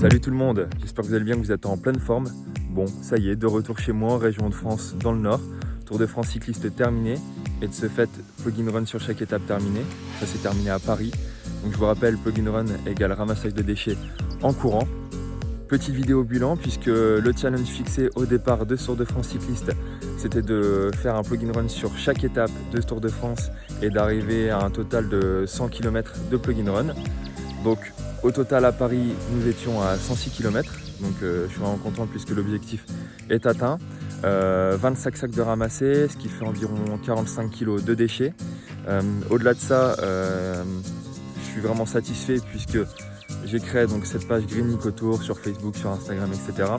Salut tout le monde, j'espère que vous allez bien, que vous êtes en pleine forme. Bon, ça y est, de retour chez moi en région de France dans le Nord. Tour de France cycliste terminé et de ce fait, plug-in run sur chaque étape terminée. Ça s'est terminé à Paris. Donc je vous rappelle, plug-in run égale ramassage de déchets en courant. Petite vidéo bilan puisque le challenge fixé au départ de ce Tour de France cycliste, c'était de faire un plug-in run sur chaque étape de ce Tour de France et d'arriver à un total de 100 km de plug-in run. Donc au total à Paris, nous étions à 106 km, donc je suis vraiment content puisque l'objectif est atteint. 25 sacs de ramassés, ce qui fait environ 45 kg de déchets. Au-delà de ça, je suis vraiment satisfait puisque j'ai créé donc cette page Green autour sur Facebook, sur Instagram, etc.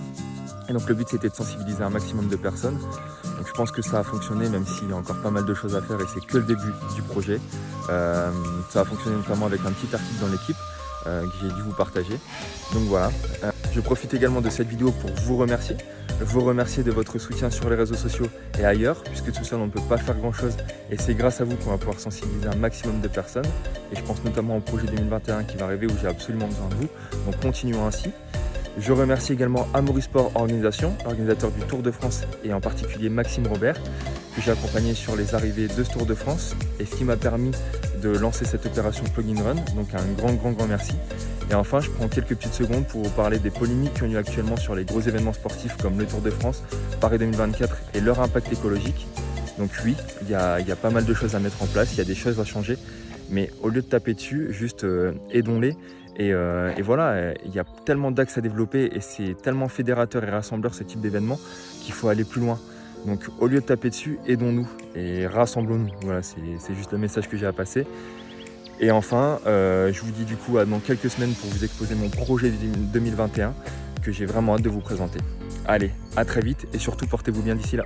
Et donc le but c'était de sensibiliser un maximum de personnes. Donc je pense que ça a fonctionné, même s'il y a encore pas mal de choses à faire et c'est que le début du projet. Ça a fonctionné notamment avec un petit article dans l'équipe que j'ai dû vous partager. Donc voilà, je profite également de cette vidéo pour vous remercier de votre soutien sur les réseaux sociaux et ailleurs, puisque tout seul on ne peut pas faire grand chose et c'est grâce à vous qu'on va pouvoir sensibiliser un maximum de personnes. Et je pense notamment au projet 2021 qui va arriver où j'ai absolument besoin de vous, donc continuons ainsi. Je remercie également Amaury Sport Organisation, organisateur du Tour de France et en particulier Maxime Robert, que j'ai accompagné sur les arrivées de ce Tour de France et qui m'a permis de lancer cette opération Plug-in Run, donc un grand merci. Et enfin, je prends quelques petites secondes pour vous parler des polémiques qu'il y a eu actuellement sur les gros événements sportifs comme le Tour de France, Paris 2024 et leur impact écologique. Donc oui, il y a pas mal de choses à mettre en place, il y a des choses à changer, mais au lieu de taper dessus, juste aidons-les. Et voilà, il y a tellement d'axes à développer et c'est tellement fédérateur et rassembleur ce type d'événement qu'il faut aller plus loin. Donc au lieu de taper dessus, aidons-nous et rassemblons-nous. Voilà, c'est juste le message que j'ai à passer. Et enfin, je vous dis du coup dans quelques semaines pour vous exposer mon projet 2021 que j'ai vraiment hâte de vous présenter. Allez, à très vite et surtout portez-vous bien d'ici là.